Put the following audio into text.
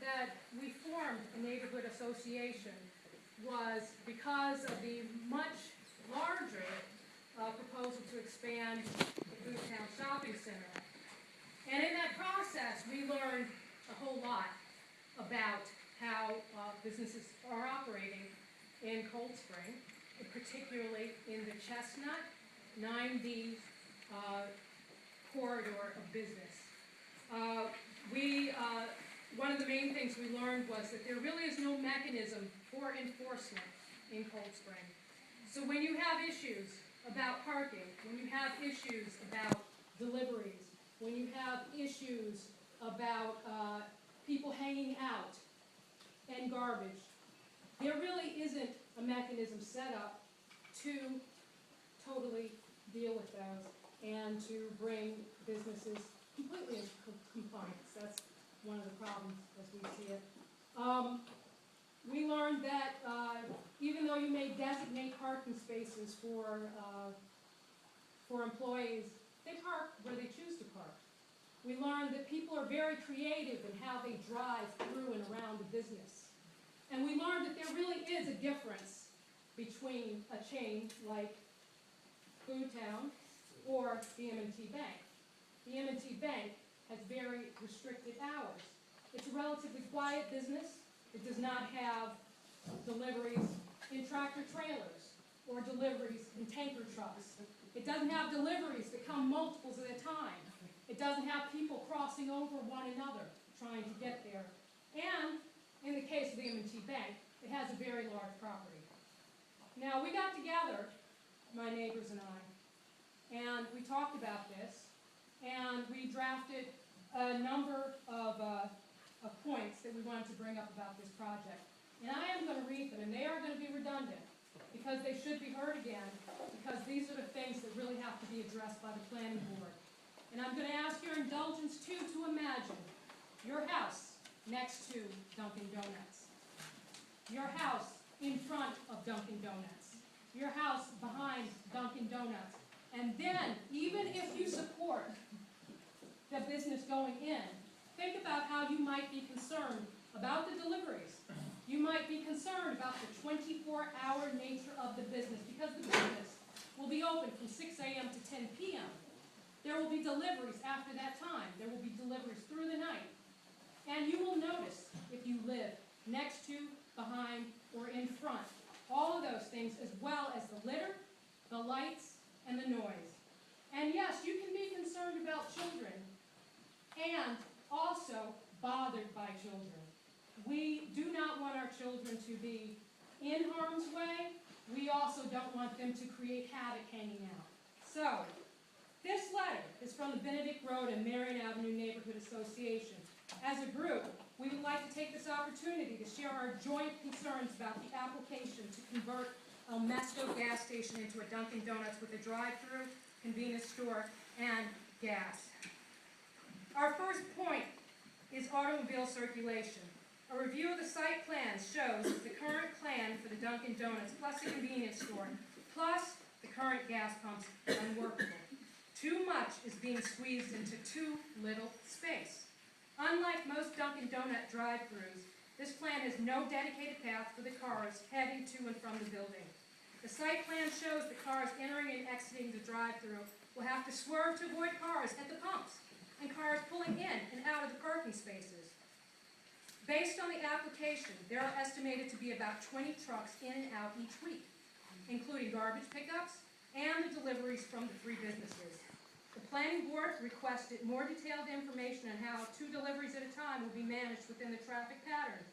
that we formed a neighborhood association was because of the much larger proposal to expand the Foodtown Shopping Center. And in that process, we learned a whole lot about how businesses are operating in Cold Spring, particularly in the Chestnut 9D corridor of business. One of the main things we learned was that there really is no mechanism for enforcement in Cold Spring. So when you have issues about parking, when you have issues about deliveries, when you have issues about people hanging out and garbage, there really isn't a mechanism set up to totally deal with those and to bring businesses completely into compliance. That's one of the problems as we see it. We learned that even though you may designate parking spaces for employees, they park where they choose to park. We learned that people are very creative in how they drive through and around the business. And we learned that there really is a difference between a chain like Foodtown or the M&T Bank. The M&T Bank has very restricted hours. It's a relatively quiet business. It does not have deliveries in tractor trailers or deliveries in tanker trucks. It doesn't have deliveries that come multiples at a time. It doesn't have people crossing over one another trying to get there. And in the case of the M&T Bank, it has a very large property. Now, we got together, my neighbors and I, and we talked about this, and we drafted a number of points that we wanted to bring up about this project. And I am going to read them, and they are going to be redundant, because they should be heard again, because these are the things that really have to be addressed by the planning board. And I'm going to ask your indulgence, too, to imagine your house next to Dunkin Donuts, your house in front of Dunkin Donuts, your house behind Dunkin Donuts, and then, even if you support the business going in, think about how you might be concerned about the deliveries. You might be concerned about the 24-hour nature of the business, because the business will be open from 6 a.m. to 10 p.m. There will be deliveries after that time. There will be deliveries through the night. And you will notice if you live next to, behind, or in front, all of those things, as well as the litter, the lights, and the noise. And yes, you can be concerned about children and also bothered by children. We do not want our children to be in harm's way. We also don't want them to create havoc hanging out. So, this letter is from the Benedict Road and Marion Avenue Neighborhood Association. As a group, we would like to take this opportunity to share our joint concerns about the application to convert El Mesto gas station into a Dunkin Donuts with a drive-through, convenience store, and gas. Our first point is automobile circulation. A review of the site plans shows that the current plan for the Dunkin Donuts plus a convenience store plus the current gas pumps are unworkable. Too much is being squeezed into too little space. Unlike most Dunkin Donut drive-thrus, this plan has no dedicated path for the cars heading to and from the building. The site plan shows the cars entering and exiting the drive-thru will have to swerve to avoid cars at the pumps and cars pulling in and out of the parking spaces. Based on the application, there are estimated to be about 20 trucks in and out each week, including garbage pickups and the deliveries from the 3 businesses. The planning board requested more detailed information on how 2 deliveries at a time will be managed within the traffic pattern